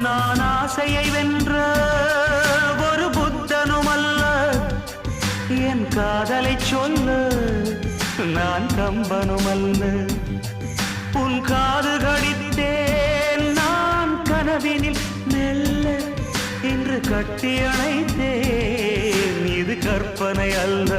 நான் ஆசையை வென்ற ஒரு புத்தனும் அல்ல, என் காதலை சொல்ல நான் கம்பனும் அல்ல. உன் காது கடித்தேன் நான் கனவினில் மெல்ல, இன்று கட்டி அணைத்தேன் இது கற்பனை அல்ல.